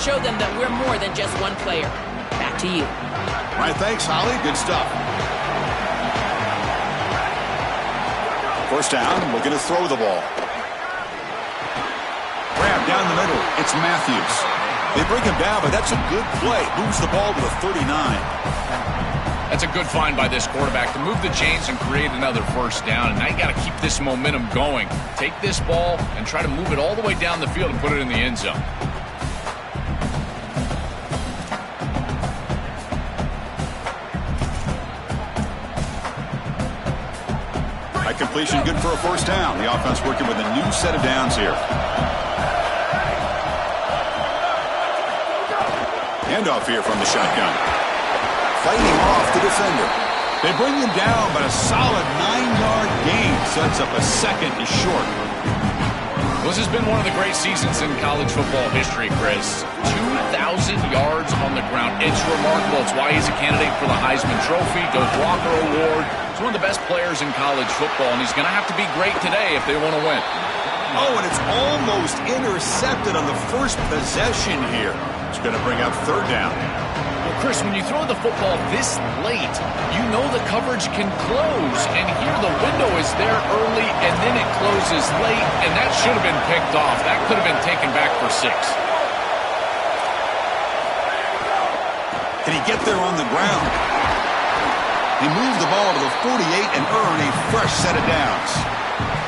show them that we're more than just one player. Back to you. All right, thanks, Holly. Good stuff. First down, looking to throw the ball. Grab down the middle. It's Matthews. They bring him down, but that's a good play. Moves the ball to the 39. That's a good find by this quarterback to move the chains and create another first down. And now you got to keep this momentum going. Take this ball and try to move it all the way down the field and put it in the end zone. High completion, good for a first down. The offense working with a new set of downs here. Handoff here from the shotgun. Fighting off the defender. They bring him down, but a solid 9-yard gain sets up a second and short. This has been one of the great seasons in college football history, Chris. 2,000 yards on the ground. It's remarkable. It's why he's a candidate for the Heisman Trophy, Doak Walker Award. He's one of the best players in college football, and he's going to have to be great today if they want to win. Oh, and it's almost intercepted on the first possession here. It's going to bring up third down. Well, Chris, when you throw the football this late, you know the coverage can close. And here the window is there early, and then it closes late, and that should have been picked off. That could have been taken back for 6. Can he get there on the ground? He moved the ball to the 48 and earned a fresh set of downs.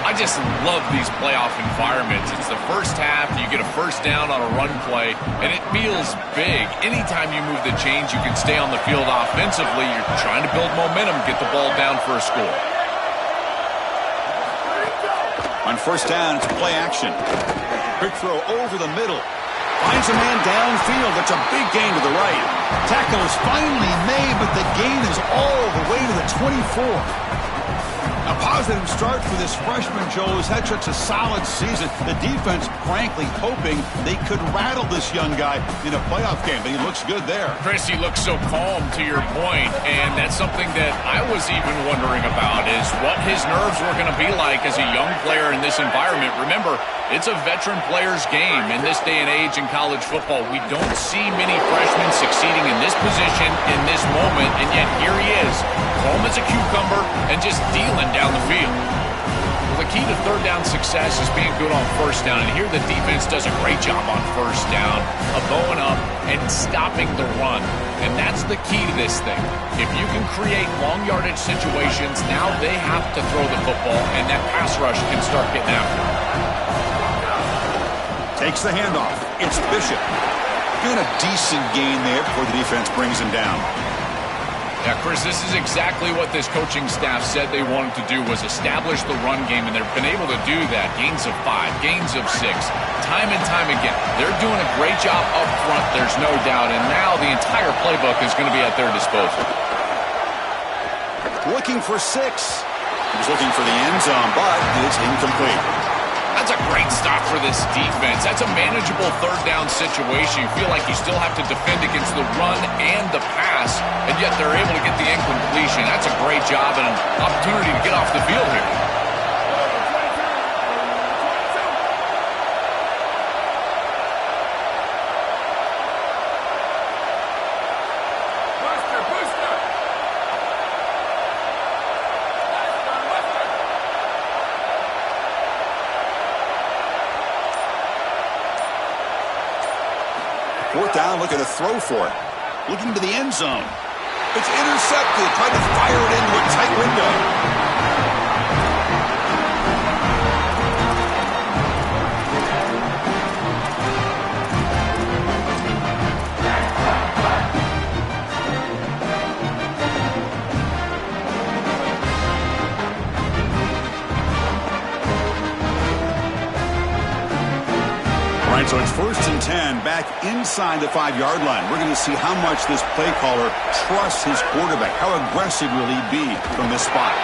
I just love these playoff environments. It's the first half, you get a first down on a run play, and it feels big. Anytime you move the chains, you can stay on the field offensively. You're trying to build momentum, get the ball down for a score. On first down, it's play action. Quick throw over the middle. Finds a man downfield. That's a big gain to the right. Tackle is finally made, but the gain is all the way to the 24. A positive start for this freshman, Joe, has had such a solid season. The defense, frankly, hoping they could rattle this young guy in a playoff game. But he looks good there. Chris, he looks so calm, to your point, and that's something that I was even wondering about, is what his nerves were going to be like as a young player in this environment. Remember, it's a veteran player's game in this day and age in college football. We don't see many freshmen succeeding in this position in this moment, and yet here he is, calm as a cucumber and just dealing down the field. Well, the key to third down success is being good on first down, and here the defense does a great job on first down of bowing up and stopping the run, and that's the key to this thing. If you can create long yardage situations, now they have to throw the football, and that pass rush can start getting after it. Takes the handoff. It's Bishop. Getting a decent gain there before the defense brings him down. Yeah, Chris, this is exactly what this coaching staff said they wanted to do, was establish the run game, and they've been able to do that. Gains of 5, gains of 6, time and time again. They're doing a great job up front, there's no doubt, and now the entire playbook is going to be at their disposal. Looking for 6. He was looking for the end zone, but it's incomplete. That's a great stop for this defense. That's a manageable third down situation. You feel like you still have to defend against the run and the pass, and yet they're able to get the incompletion. That's a great job and an opportunity to get off the field here. Fourth down, looking to throw for it. Looking to the end zone. It's intercepted. Tried to fire it into a tight window. So it's 1st and 10, back inside the 5-yard line. We're going to see how much this play caller trusts his quarterback. How aggressive will he be from this spot?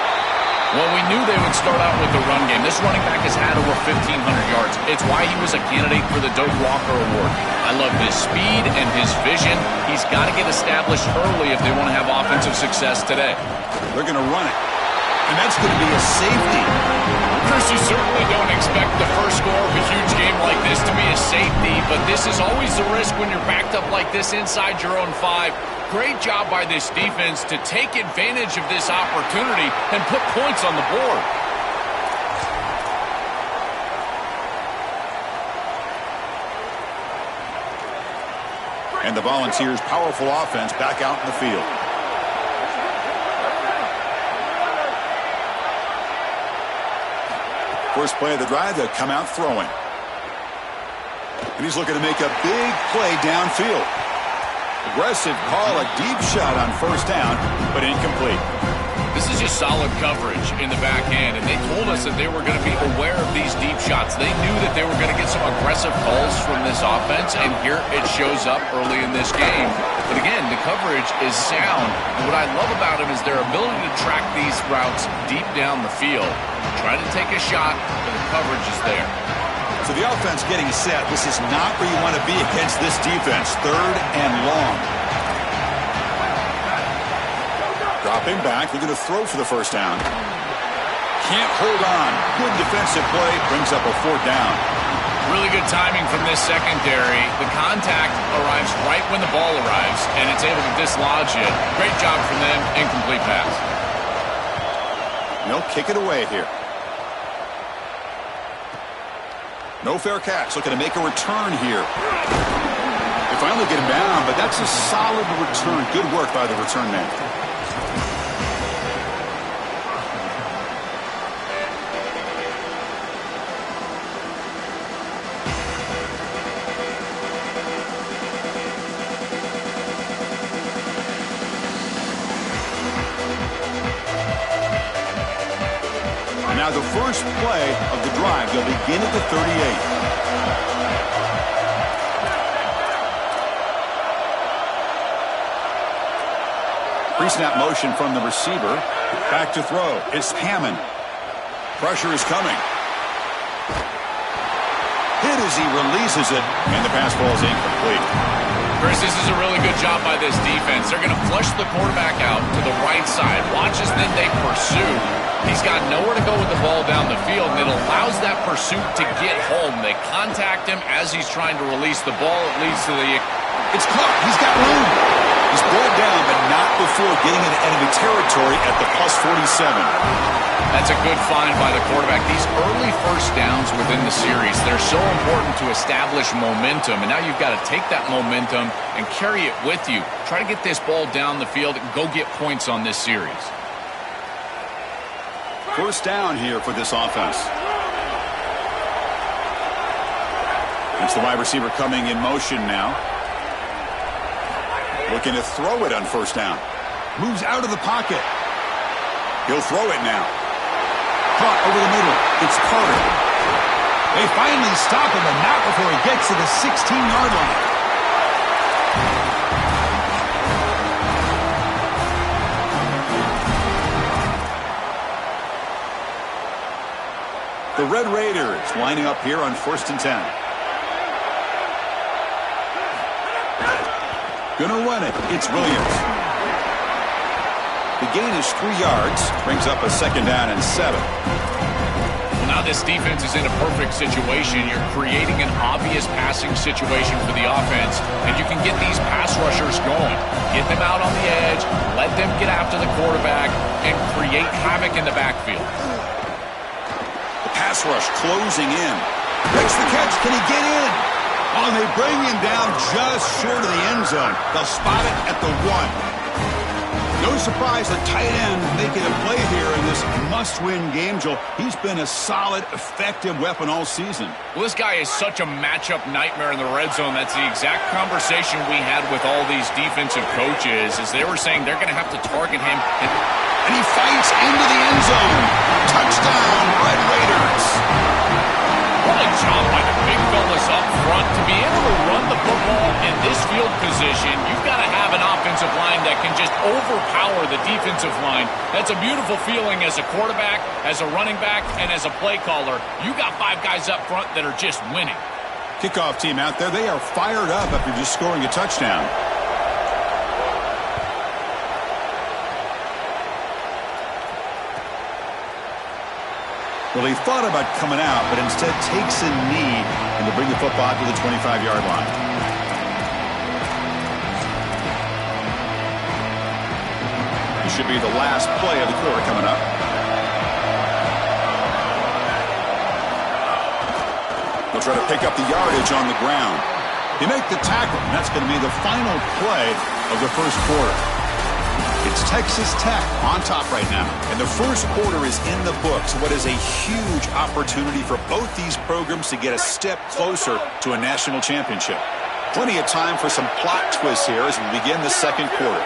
Well, we knew they would start out with the run game. This running back has had over 1,500 yards. It's why he was a candidate for the Doak Walker Award. I love his speed and his vision. He's got to get established early if they want to have offensive success today. They're going to run it. And that's going to be a safety. Chris, you certainly don't expect the first score of a huge game like this to be a safety, but this is always the risk when you're backed up like this inside your own 5. Great job by this defense to take advantage of this opportunity and put points on the board. And the Volunteers' powerful offense back out in the field. First play of the drive, they'll come out throwing. And he's looking to make a big play downfield. Aggressive call, a deep shot on first down, but incomplete. This is just solid coverage in the back end, and they told us that they were going to be aware of these deep shots. They knew that they were going to get some aggressive calls from this offense, and here it shows up early in this game. But again, the coverage is sound, and what I love about them is their ability to track these routes deep down the field. Try to take a shot, but the coverage is there. So the offense getting set. This is not where you want to be against this defense. 3rd and long. Dropping back, they're going to throw for the first down. Can't hold on. Good defensive play, brings up a 4th down. Really good timing from this secondary. The contact arrives right when the ball arrives, and it's able to dislodge it. Great job from them. Incomplete pass. They'll kick it away here. No fair catch. Looking to make a return here. They finally get him down, but that's a solid return. Good work by the return man. Now the first play of the drive, they'll begin at the 38. Pre-snap motion from the receiver. Back to throw. It's Hammond. Pressure is coming. Hit as he releases it, and the pass ball is incomplete. Chris, this is a really good job by this defense. They're going to flush the quarterback out to the right side. Watch as then they pursue. He's got nowhere to go with the ball down the field, and it allows that pursuit to get home. They contact him as he's trying to release the ball. It leads to the... It's caught. He's got room. He's brought down, but not before getting into enemy territory at the +47. That's a good find by the quarterback. These early first downs within the series, they're so important to establish momentum, and now you've got to take that momentum and carry it with you. Try to get this ball down the field and go get points on this series. First down here for this offense. It's the wide receiver coming in motion now. Looking to throw it on first down. Moves out of the pocket. He'll throw it now. Caught over the middle. It's Carter. They finally stop him, and not before he gets to the 16-yard line. The Red Raiders lining up here on 1st and 10. Gonna run it. It's Williams. The gain is 3 yards. Brings up a 2nd down and 7. Well, now this defense is in a perfect situation. You're creating an obvious passing situation for the offense, and you can get these pass rushers going. Get them out on the edge, let them get after the quarterback, and create havoc in the backfield. Pass rush closing in. Makes the catch. Can he get in? Oh, and they bring him down just short of the end zone. They'll spot it at the 1. No surprise the tight end making a play here in this must-win game, Joel. He's been a solid, effective weapon all season. Well, this guy is such a matchup nightmare in the red zone. That's the exact conversation we had with all these defensive coaches, as they were saying they're going to have to target him. And he fights into the end zone. Touchdown, Red Raiders. What a job by the big fellas up front. To be able to run the football in this field position, you've got to have an offensive line that can just overpower the defensive line. That's a beautiful feeling as a quarterback, as a running back, and as a play caller. You got 5 guys up front that are just winning. Kickoff team out there, they are fired up after just scoring a touchdown. Well, he thought about coming out, but instead takes a knee and to bring the football to the 25-yard line. This should be the last play of the quarter coming up. He'll try to pick up the yardage on the ground. He makes the tackle, and that's going to be the final play of the first quarter. It's Texas Tech on top right now. And the first quarter is in the books. What is a huge opportunity for both these programs to get a step closer to a national championship. Plenty of time for some plot twists here as we begin the second quarter.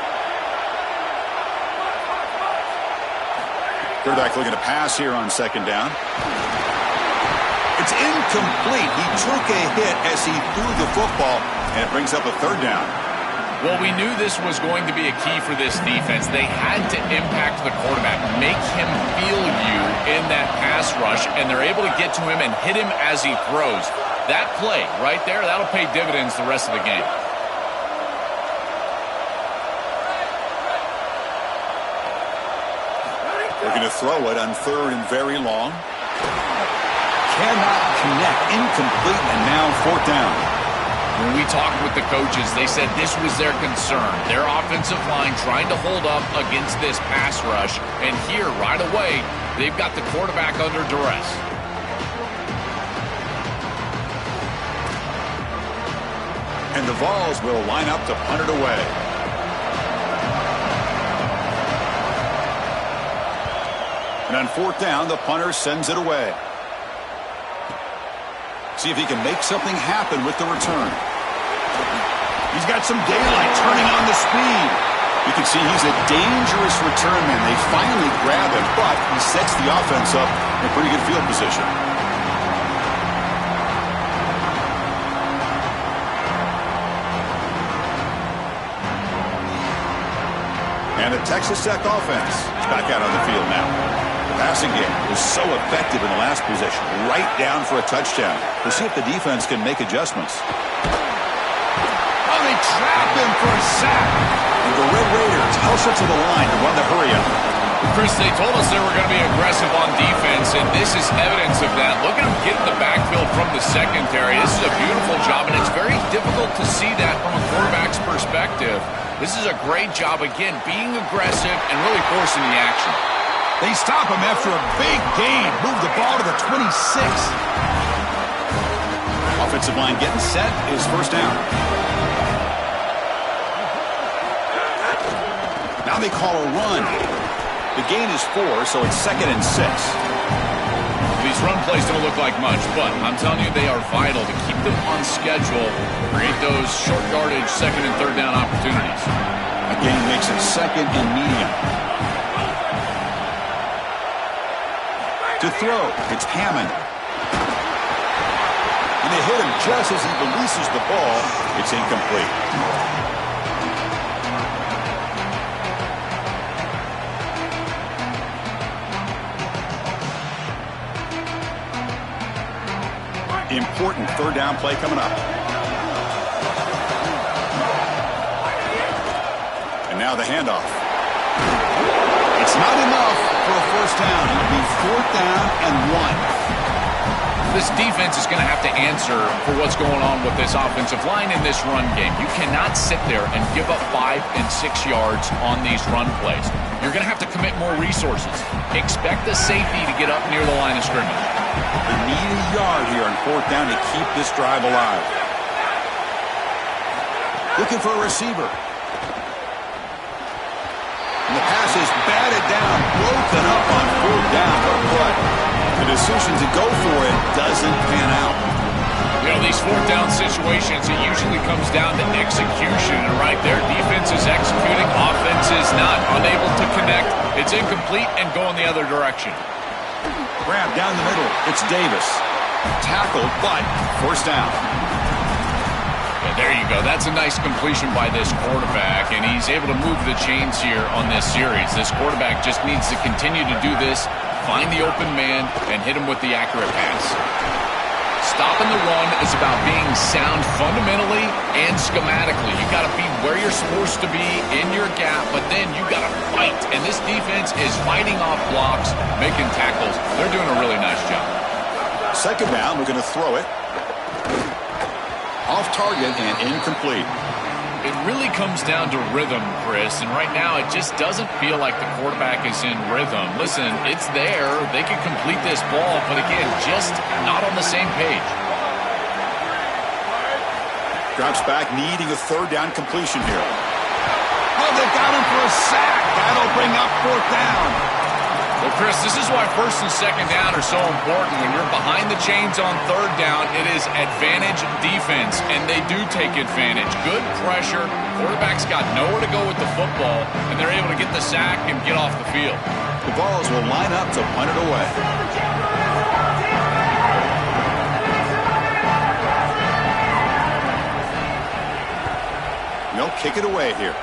Quarterback looking to pass here on second down. It's incomplete. He took a hit as he threw the football, and it brings up a third down. Well, we knew this was going to be a key for this defense. They had to impact the quarterback, make him feel you in that pass rush, and they're able to get to him and hit him as he throws. That play right there, that'll pay dividends the rest of the game. Looking to throw it on third and very long. Cannot connect, incomplete, and now fourth down. When we talked with the coaches, they said this was their concern. Their offensive line trying to hold up against this pass rush. And here, right away, they've got the quarterback under duress. And the Vols will line up to punt it away. And on fourth down, the punter sends it away. See if he can make something happen with the return. He's got some daylight turning on the speed. You can see he's a dangerous return man. They finally grab him, but he sets the offense up in a pretty good field position. And the Texas Tech offense is back out on the field now. The passing game was so effective in the last possession, right down for a touchdown. We'll see if the defense can make adjustments. Oh, they trap him for a sack. And the Red Raiders hustle to the line to run the hurry-up. Chris, they told us they were going to be aggressive on defense, and this is evidence of that. Look at them get in the backfield from the secondary. This is a beautiful job, and it's very difficult to see that from a quarterback's perspective. This is a great job, again, being aggressive and really forcing the action. They stop him after a big gain. Move the ball to the 26. Offensive line getting set is first down. Now they call a run. The gain is 4, so it's 2nd and 6. These run plays don't look like much, but I'm telling you they are vital to keep them on schedule, create those short yardage 2nd and 3rd down opportunities. Again, makes it 2nd and medium. To throw, it's Hammond. And they hit him just as he releases the ball. It's incomplete. Important 3rd down play coming up. And now the handoff. It's not enough for a first down. It'll be 4th down and 1. This defense is going to have to answer for what's going on with this offensive line in this run game. You cannot sit there and give up 5 and 6 yards on these run plays. You're going to have to commit more resources. Expect the safety to get up near the line of scrimmage. They need a yard here on 4th down to keep this drive alive. Looking for a receiver. And the pass is batted down, broken up on 4th down. What a play. The decision to go for it doesn't pan out. You know, these 4th down situations, it usually comes down to execution. And right there, defense is executing, offense is not. Unable to connect. It's incomplete and going the other direction. Grab down the middle. It's Davis. Tackled, but first down. Yeah, there you go. That's a nice completion by this quarterback, and he's able to move the chains here on this series. This quarterback just needs to continue to do this, find the open man, and hit him with the accurate pass. Stopping the run is about being sound fundamentally and schematically. You got to be where you're supposed to be in your gap, but then you got to fight. And this defense is fighting off blocks, making tackles. They're doing a really nice job. Second down, we're going to throw it. Off target and incomplete. It really comes down to rhythm, Chris, and right now it just doesn't feel like the quarterback is in rhythm. Listen, it's there. They can complete this ball, but again, just not on the same page. Drops back, needing a third down completion here. Oh, they got him for a sack. That'll bring up fourth down. Well, Chris, this is why first and second down are so important. When you're behind the chains on third down, it is advantage defense, and they do take advantage. Good pressure. Quarterback's got nowhere to go with the football, and they're able to get the sack and get off the field. The balls will line up to punt it away. They'll kick it away here.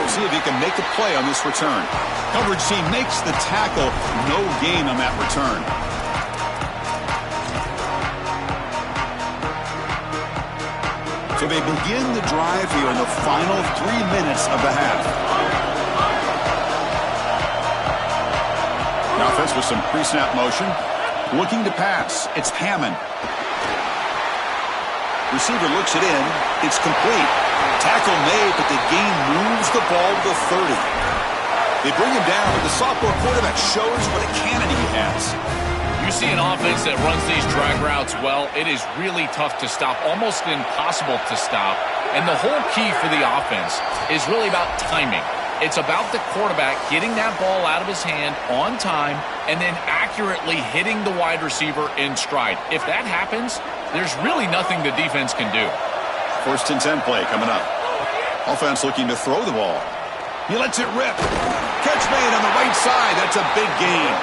See if he can make a play on this return. Coverage C makes the tackle. No gain on that return. So they begin the drive here in the final 3 minutes of the half. Now offense with some pre-snap motion. Looking to pass. It's Hammond. Receiver looks it in. It's complete. Tackle made, but the game moves the ball to the 30. They bring him down, but the sophomore quarterback shows what a cannon he has. You see an offense that runs these drag routes well, it is really tough to stop, almost impossible to stop. And the whole key for the offense is really about timing. It's about the quarterback getting that ball out of his hand on time and then accurately hitting the wide receiver in stride. If that happens, there's really nothing the defense can do. First and 10 play coming up. Offense looking to throw the ball. He lets it rip. Catch made on the right side. That's a big gain.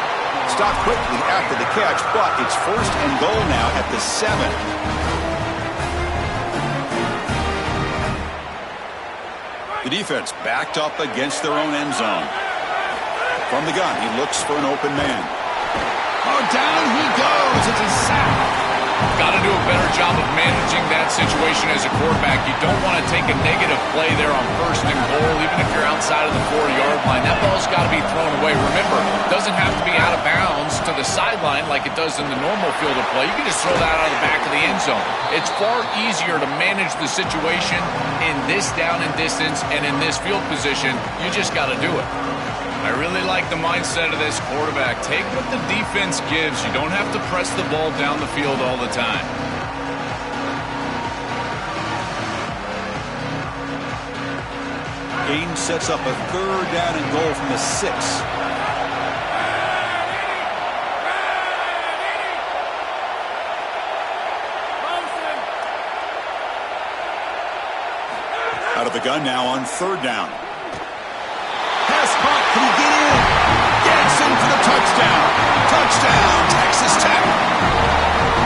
Stopped quickly after the catch, but it's first and goal now at the 7. The defense backed up against their own end zone. From the gun, he looks for an open man. Oh, down he goes. It's a sack. Got to do a better job of managing that situation as a quarterback. You don't want to take a negative play there on first and goal, even if you're outside of the 4-yard line. That ball's got to be thrown away. Remember, it doesn't have to be out of bounds to the sideline like it does in the normal field of play. You can just throw that out of the back of the end zone. It's far easier to manage the situation in this down and distance and in this field position. You just got to do it. I really like the mindset of this quarterback. Take what the defense gives. You don't have to press the ball down the field all the time. Game sets up a third down and goal from the 6. Out of the gun now on third down. Pass punt. Can he get in? Gets in for the touchdown. Touchdown, Texas Tech.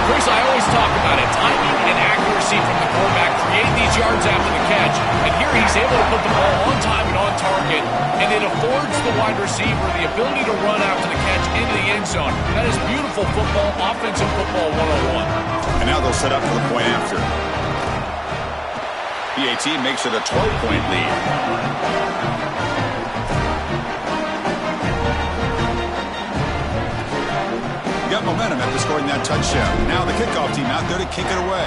Chris, I always talk about it. Timing and accuracy from the quarterback create these yards after the catch. And here he's able to put the ball on time and on target. And it affords the wide receiver the ability to run after the catch into the end zone. That is beautiful football, offensive football 101. And now they'll set up for the point after. PAT makes it a 12-point lead. Got momentum after scoring that touchdown. Now the kickoff team out there to kick it away.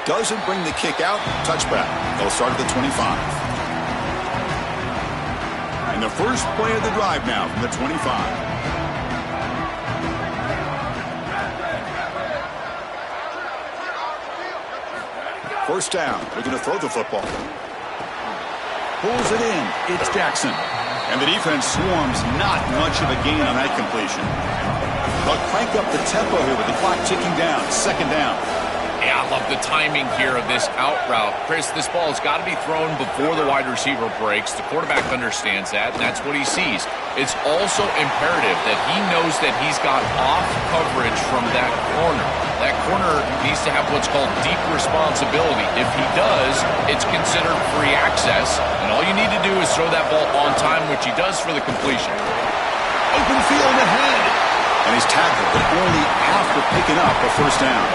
Doesn't bring the kick out. Touchback. They'll start at the 25. And the first play of the drive now from the 25. First down. They're going to throw the football. Pulls it in. It's Jackson. And the defense swarms. Not much of a gain on that completion. They'll crank up the tempo here with the clock ticking down. Second down. Yeah, I love the timing here of this out route. Chris, this ball has got to be thrown before the wide receiver breaks. The quarterback understands that, and that's what he sees. It's also imperative that he knows that he's got off coverage from that corner. That corner needs to have what's called deep responsibility. If he does, it's considered free access, and all you need to do is throw that ball on time, which he does for the completion. Open field. He's tackled, but only after picking up a first down.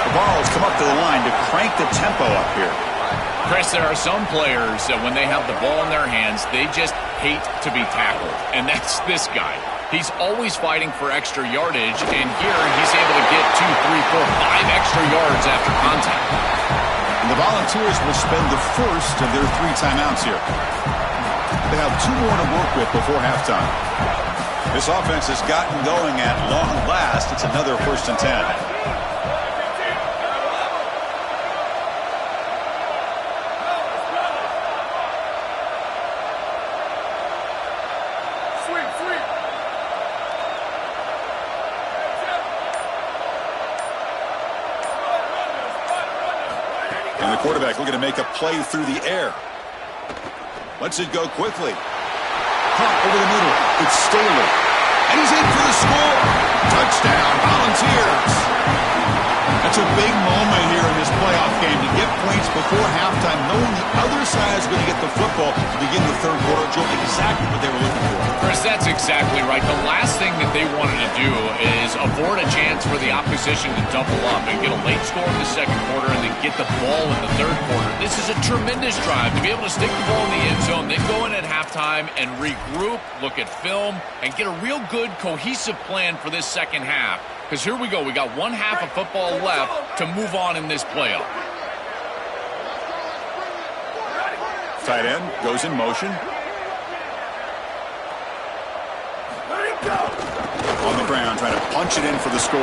The ball has come up to the line to crank the tempo up here. Chris, there are some players that when they have the ball in their hands, they just hate to be tackled. And that's this guy. He's always fighting for extra yardage, and here he's able to get 2, 3, 4, 5 extra yards after contact. And the Volunteers will spend the first of their 3 timeouts here. They have 2 more to work with before halftime. This offense has gotten going at long last. It's another 1st and 10. And the quarterback looking to make a play through the air. Lets it go quickly. Caught over the middle. It's Staley. And he's in for the score. Touchdown, Volunteers. That's a big moment here in this playoff game to get points before halftime, knowing the other side is going to get the football to begin the 3rd quarter. Joe, exactly what they were looking for. Chris, that's exactly right. The last thing that they wanted to do is avoid a chance for the opposition to double up and get a late score in the 2nd quarter and then get the ball in the 3rd quarter. This is a tremendous drive to be able to stick the ball in the end zone, then go in at halftime and regroup, look at film, and get a real good cohesive plan for this 2nd half. Because here we go. We got 1 half of football left to move on in this playoff. Tight end goes in motion. On the ground, trying to punch it in for the score.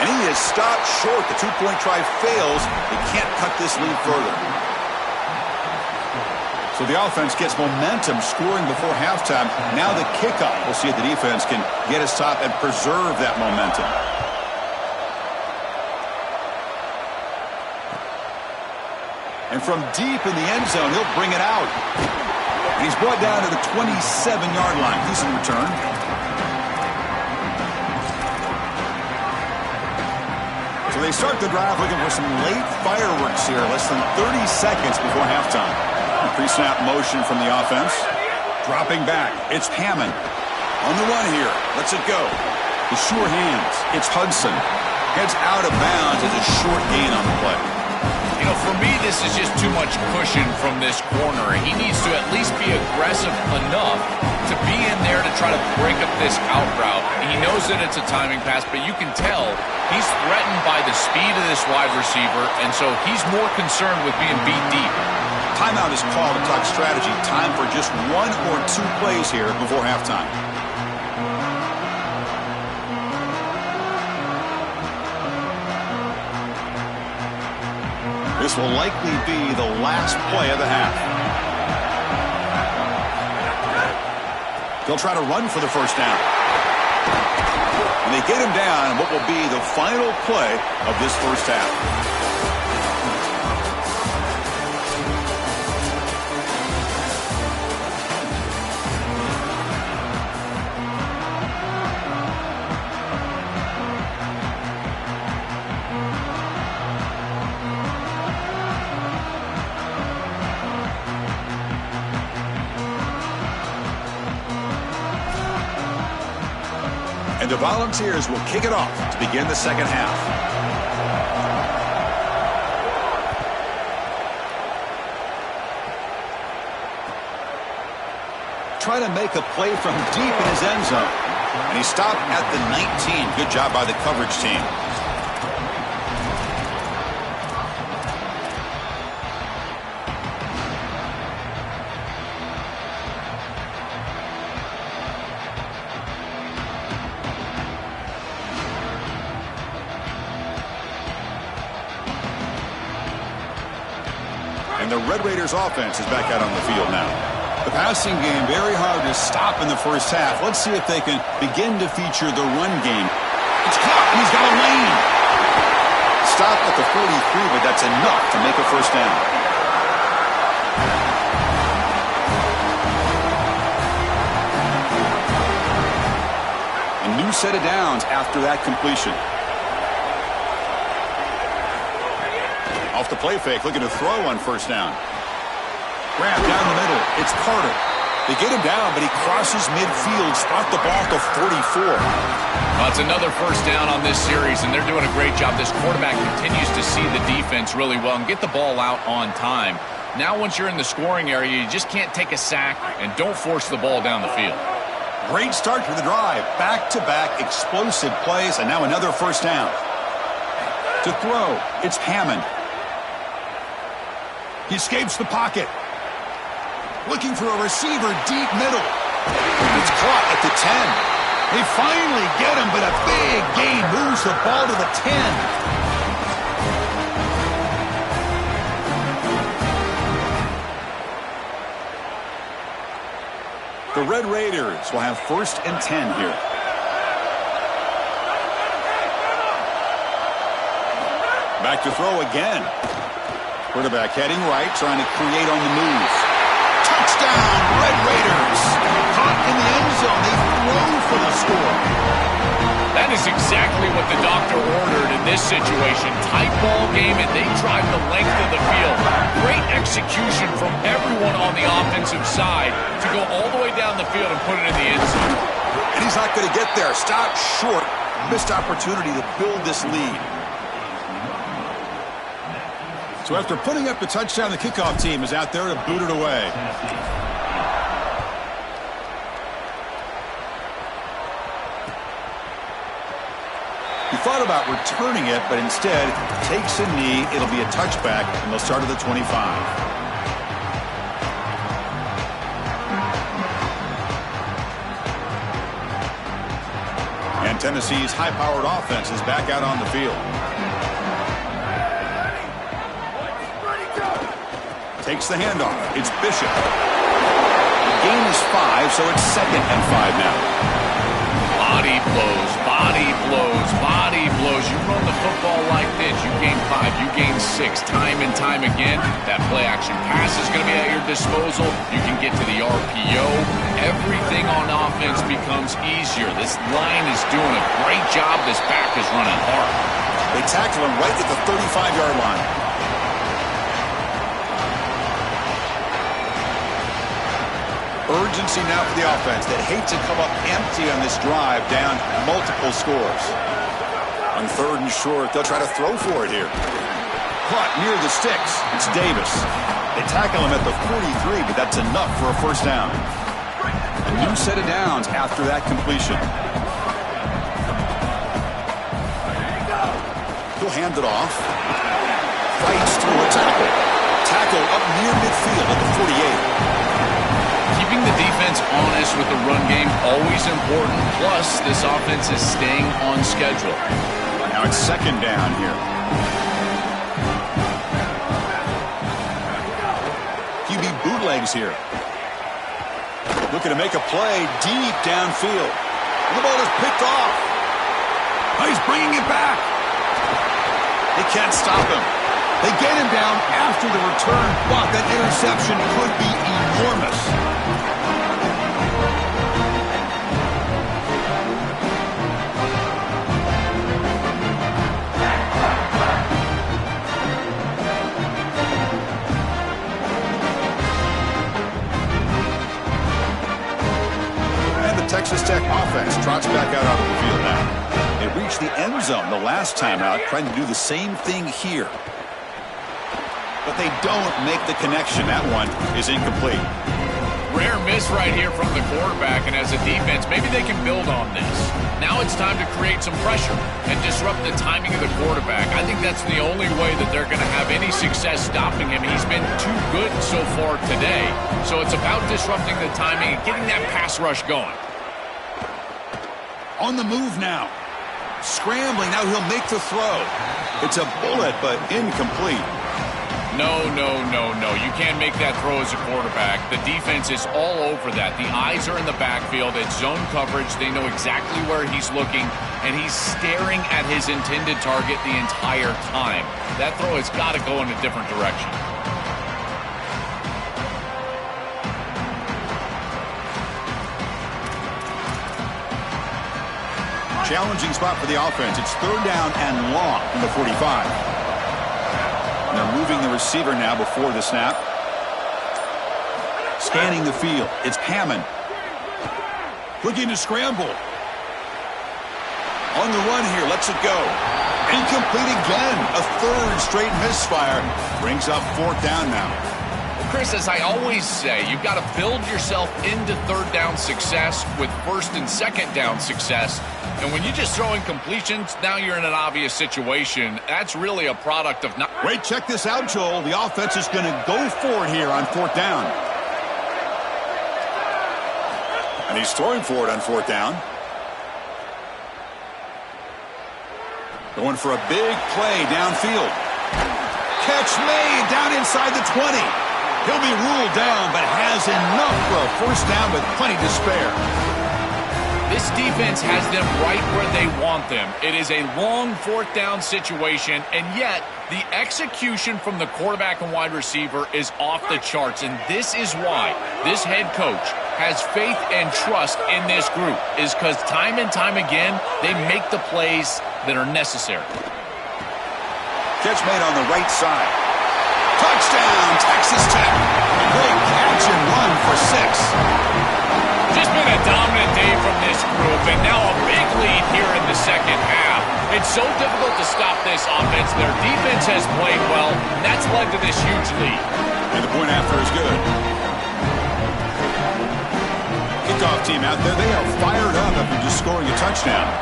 And he is stopped short. The 2-point try fails. They can't cut this lead further. So the offense gets momentum scoring before halftime. Now the kickoff. We'll see if the defense can get his top and preserve that momentum. And from deep in the end zone, he'll bring it out. And he's brought down to the 27-yard line. Decent return. So they start the drive looking for some late fireworks here. Less than 30 seconds before halftime. Pre-snap motion from the offense. Dropping back. It's Hammond. On the run here. Lets it go. The sure hands. It's Hudson. Heads out of bounds as a short gain on the play. You know, for me, this is just too much cushion from this corner. He needs to at least be aggressive enough to be in there to try to break up this out route. He knows that it's a timing pass, but you can tell he's threatened by the speed of this wide receiver, and so he's more concerned with being beat deep. Timeout is called to talk strategy. Time for just 1 or 2 plays here before halftime. This will likely be the last play of the half. They'll try to run for the first down. And they get him down in what will be the final play of this first half. The Volunteers will kick it off to begin the 2nd half. Try to make a play from deep in his end zone. And he stopped at the 19. Good job by the coverage team. The Red Raiders offense is back out on the field now. The passing game very hard to stop in the first half. Let's see if they can begin to feature the run game. It's caught, and he's got a lane. Stop at the 43, but that's enough to make a first down. A new set of downs after that completion. Off the play fake, looking to throw on first down. Grab down the middle. It's Carter. They get him down, but he crosses midfield, spot the ball at the 44. Well, it's another first down on this series, and they're doing a great job. This quarterback continues to see the defense really well and get the ball out on time. Now once you're in the scoring area, you just can't take a sack and don't force the ball down the field. Great start to the drive. Back-to-back explosive plays, and now another first down. To throw, it's Hammond. He escapes the pocket. Looking for a receiver deep middle. It's caught at the 10. They finally get him, but a big gain moves the ball to the 10. The Red Raiders will have 1st and 10 here. Back to throw again. Quarterback heading right, trying to create on the move. Touchdown, Red Raiders. Caught in the end zone. They throw for the score. That is exactly what the doctor ordered in this situation. Tight ball game, and they drive the length of the field. Great execution from everyone on the offensive side to go all the way down the field and put it in the end zone. And he's not going to get there. Stop short. Missed opportunity to build this lead. So after putting up the touchdown, the kickoff team is out there to boot it away. He thought about returning it, but instead takes a knee. It'll be a touchback, and they'll start at the 25. And Tennessee's high-powered offense is back out on the field. Takes the handoff. It's Bishop. The gain is 5, so it's 2nd and 5 now. Body blows, body blows, body blows. You run the football like this, you gain 5, you gain 6, time and time again. That play-action pass is going to be at your disposal. You can get to the RPO. Everything on offense becomes easier. This line is doing a great job. This back is running hard. They tackle him right at the 35-yard line. Urgency now for the offense that hates to come up empty on this drive, down multiple scores. On 3rd and short, they'll try to throw for it here. Caught near the sticks. It's Davis. They tackle him at the 43, but that's enough for a first down. A new set of downs after that completion. He'll hand it off. Fights through a tackle. Tackle up near midfield at the 48. Keeping the defense honest with the run game, always important. Plus, this offense is staying on schedule. Now it's 2nd down here. QB bootlegs here. Looking to make a play deep downfield. The ball is picked off. Oh, he's bringing it back. They can't stop him. They get him down after the return, but that interception could be enormous. Texas Tech offense trots back out onto the field now. They reached the end zone the last time out, trying to do the same thing here. But they don't make the connection. That one is incomplete. Rare miss right here from the quarterback, and as a defense, maybe they can build on this. Now it's time to create some pressure and disrupt the timing of the quarterback. I think that's the only way that they're going to have any success stopping him. He's been too good so far today. So it's about disrupting the timing and getting that pass rush going. On the move now. Scrambling. Now he'll make the throw. It's a bullet, but incomplete. No. You can't make that throw as a quarterback. The defense is all over that. The eyes are in the backfield. It's zone coverage. They know exactly where he's looking, and he's staring at his intended target the entire time. That throw has got to go in a different direction. Challenging spot for the offense. It's 3rd down and long from the 45. And they're moving the receiver now before the snap. scanning the field. It's Hammond. Looking to scramble. On the run here, lets it go. Incomplete again. A third straight misfire. Brings up 4th down now. Chris, as I always say, you've got to build yourself into 3rd down success with 1st and 2nd down success. And when you just throw in completions, now you're in an obvious situation. That's really a product of not... Wait, check this out, Joel. The offense is going to go for it here on 4th down. And he's throwing for it on 4th down. Going for a big play downfield. Catch made down inside the 20. He'll be ruled down, but has enough for a 1st down with plenty to spare. This defense has them right where they want them. It is a long 4th down situation, and yet the execution from the quarterback and wide receiver is off the charts, and this is why this head coach has faith and trust in this group, is because time and time again, they make the plays that are necessary. Catch made on the right side. Touchdown, Texas Tech. Great catch and run for 6. Just been a dominant day from this group, and now a big lead here in the 2nd half. It's so difficult to stop this offense. Their defense has played well, and that's led to this huge lead. And the point after is good. Kickoff team out there, they are fired up after just scoring a touchdown.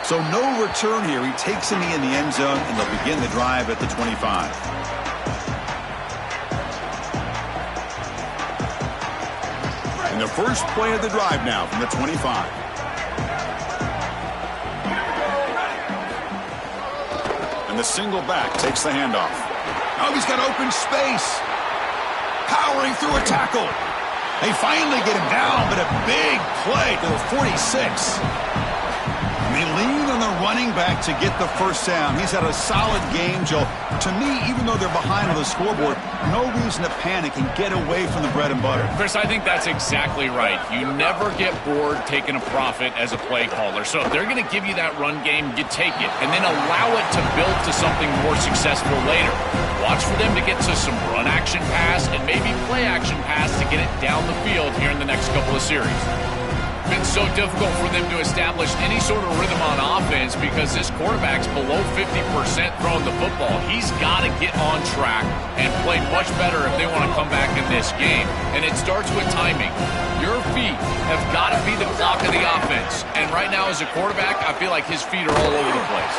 So no return here. He takes him in the end zone, and they'll begin the drive at the 25. And the first play of the drive now from the 25. And the single back takes the handoff. Oh, he's got open space. Powering through a tackle. They finally get him down, but a big play to the 46. They lean on the running back to get the 1st down. He's had a solid game, Joe. To me, even though they're behind on the scoreboard, no reason to panic and get away from the bread and butter. Chris, I think that's exactly right. You never get bored taking a profit as a play caller. So if they're going to give you that run game, you take it, and then allow it to build to something more successful later. Watch for them to get to some run action pass and maybe play action pass to get it down the field here in the next couple of series. Been so difficult for them to establish any sort of rhythm on offense because this quarterback's below 50% throwing the football. He's got to get on track and play much better if they want to come back in this game. And it starts with timing. Your feet have got to be the clock of the offense. And right now as a quarterback, I feel like his feet are all over the place.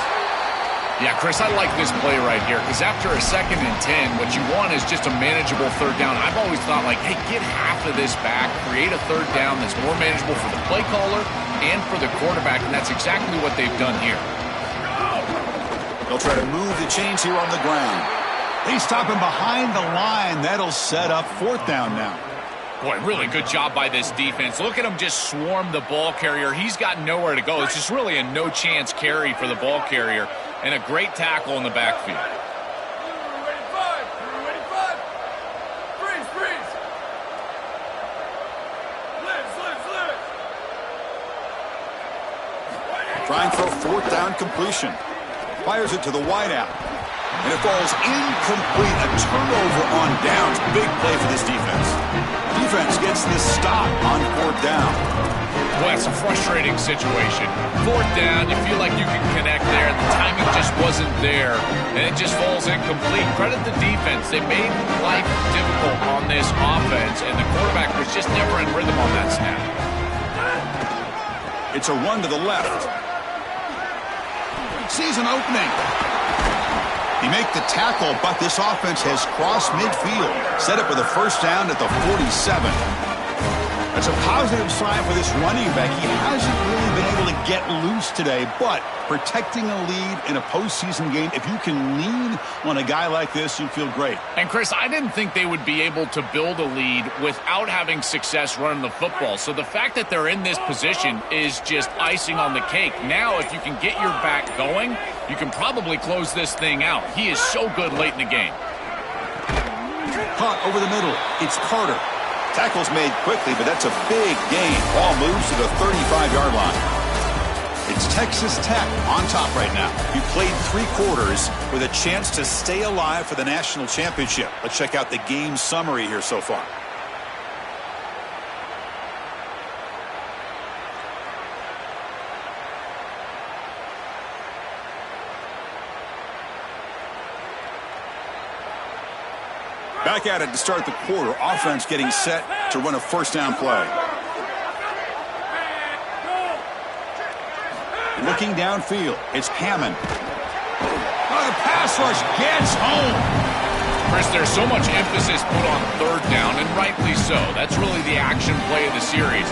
Yeah, Chris, I like this play right here because after a 2nd and 10, what you want is just a manageable 3rd down. I've always thought, like, hey, get half of this back, create a 3rd down that's more manageable for the play caller and for the quarterback, and that's exactly what they've done here. They'll try to move the chains here on the ground. They stop him behind the line. That'll set up 4th down now. Boy, really good job by this defense. Look at him just swarm the ball carrier. He's got nowhere to go. It's just really a no-chance carry for the ball carrier. And a great tackle in the backfield. Trying for a 4th down completion. Fires it to the wideout. And it falls incomplete. A turnover on downs. Big play for this defense. Defense gets this stop on 4th down. Well, it's a frustrating situation. 4th down, you feel like you can connect there. The timing just wasn't there, and it just falls incomplete. Credit the defense. They made life difficult on this offense, and the quarterback was just never in rhythm on that snap. It's a run to the left. Sees an opening. He makes the tackle, but this offense has crossed midfield. Set up with a 1st down at the 47. That's a positive sign for this running back. He hasn't really been able to get loose today, but protecting a lead in a postseason game, if you can lean on a guy like this, you feel great. And, Chris, I didn't think they would be able to build a lead without having success running the football. So the fact that they're in this position is just icing on the cake. Now, if you can get your back going, you can probably close this thing out. He is so good late in the game. Caught over the middle. It's Carter. Tackle's made quickly, but that's a big gain. Ball moves to the 35-yard line. It's Texas Tech on top right now. You played 3 quarters with a chance to stay alive for the national championship. Let's check out the game summary here so far. Back at it to start the quarter. Offense getting set to run a first down play. Looking downfield, it's Hammond. Oh, the pass rush gets home. Chris, there's so much emphasis put on third down, and rightly so. That's really the action play of the series.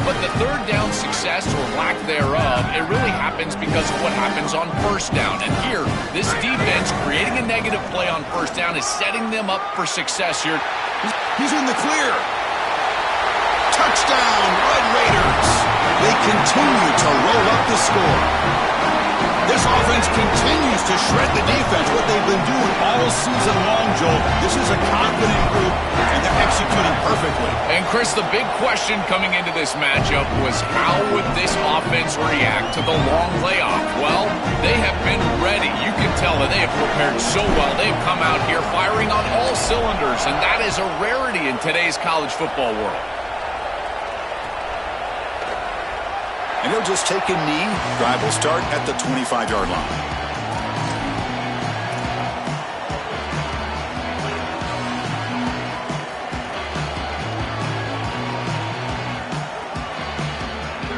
But the third down success or lack thereof, it really happens because of what happens on first down. And here, this defense creating a negative play on first down is setting them up for success here. He's in the clear. Touchdown, Red Raiders. They continue to roll up the score. This offense continues to shred the defense, what they've been doing all season long, Joel. This is a confident group, and they're executing perfectly. And, Chris, the big question coming into this matchup was how would this offense react to the long layoff? Well, they have been ready. You can tell that they have prepared so well. They've come out here firing on all cylinders, and that is a rarity in today's college football world. And he'll just take a knee. Drive will start at the 25-yard line.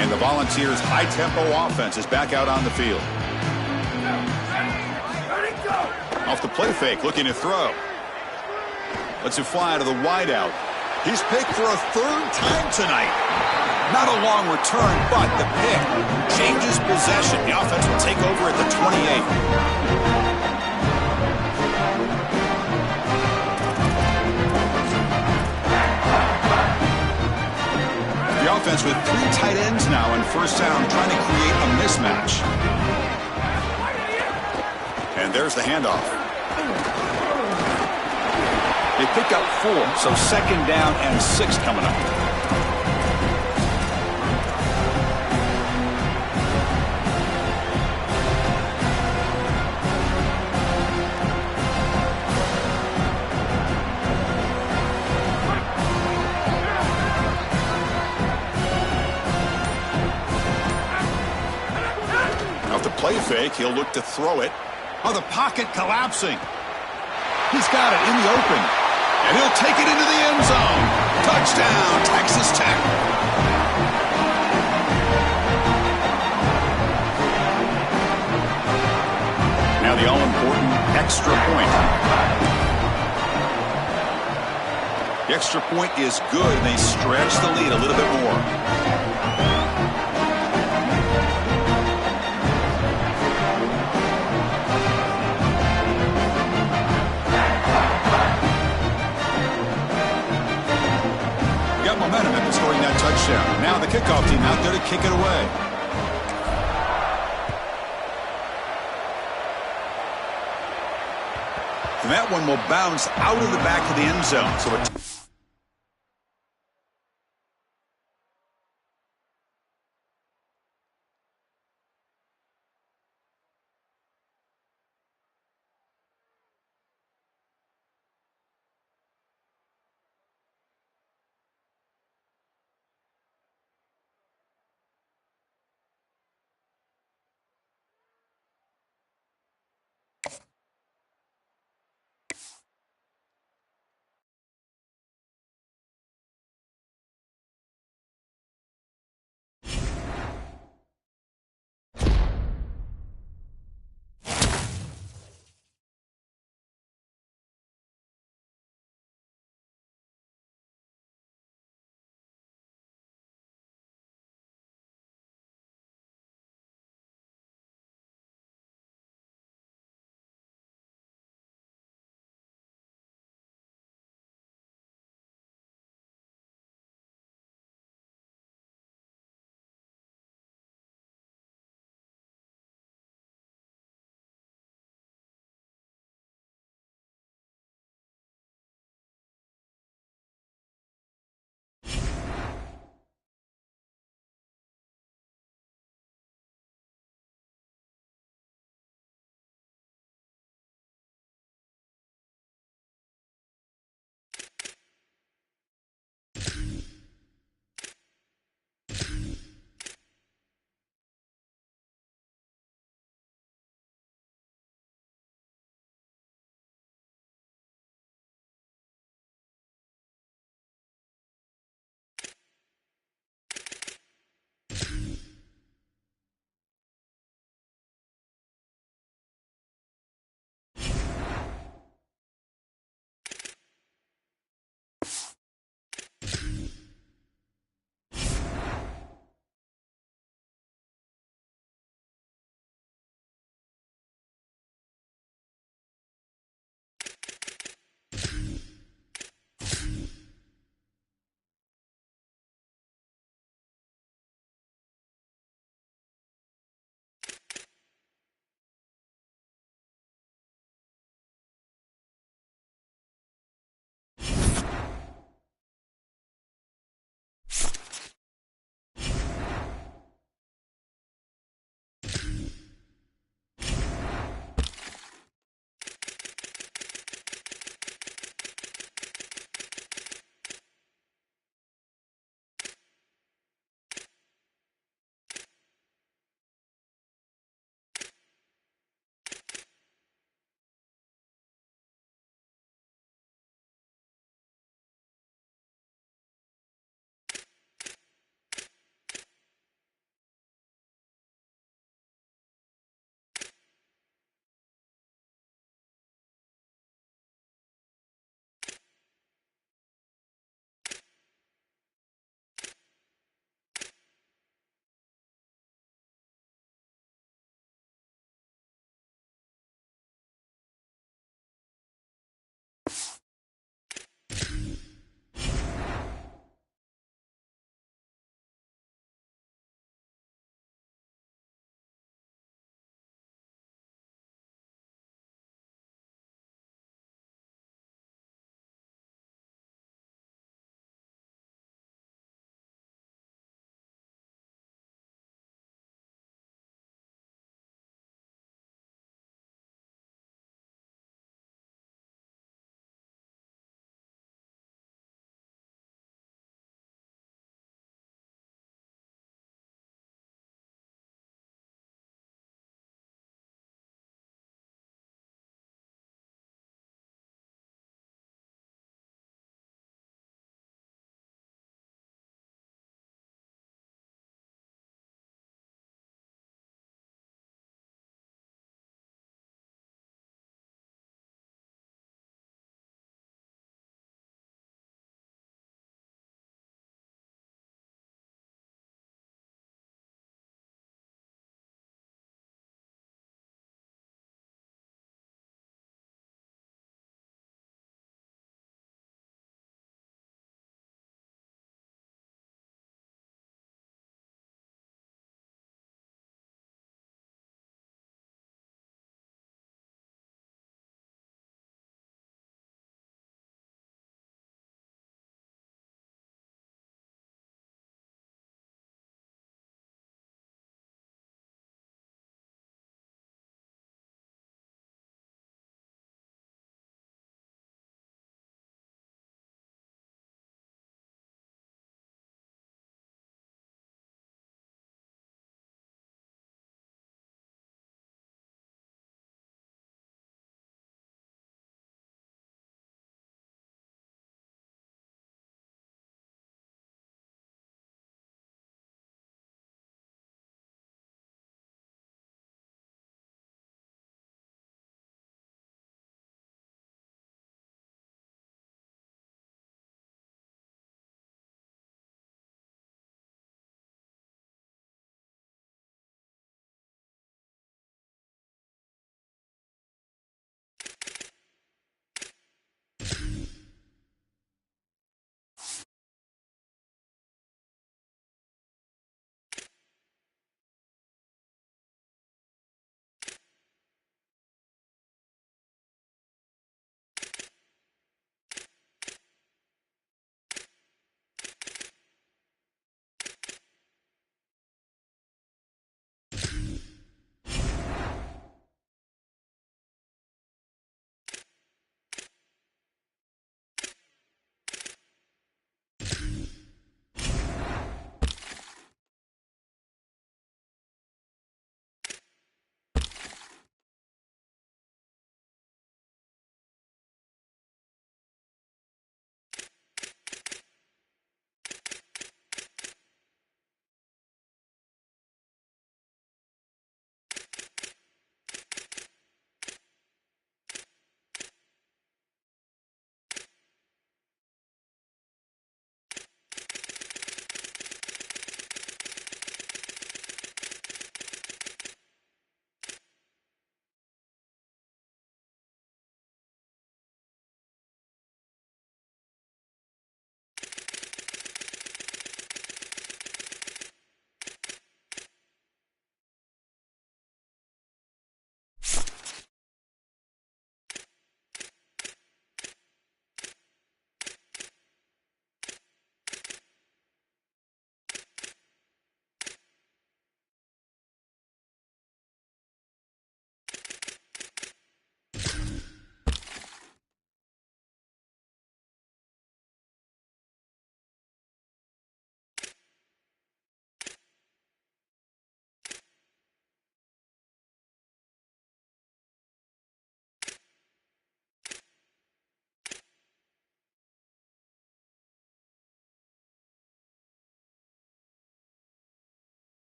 And the Volunteers' high-tempo offense is back out on the field. Off the play fake, looking to throw. Lets it fly to the wideout. He's picked for a 3rd time tonight. Not a long return, but the pick changes possession. The offense will take over at the 28. The offense with 3 tight ends now on first down, trying to create a mismatch. And there's the handoff. They pick up 4, so 2nd down and 6 coming up. Play fake, he'll look to throw it. Oh, the pocket collapsing. He's got it in the open. And he'll take it into the end zone. Touchdown, Texas Tech. Now the all-important extra point. The extra point is good, and they stretch the lead a little bit more. Momentum after scoring that touchdown. Now the kickoff team out there to kick it away. And that one will bounce out of the back of the end zone. So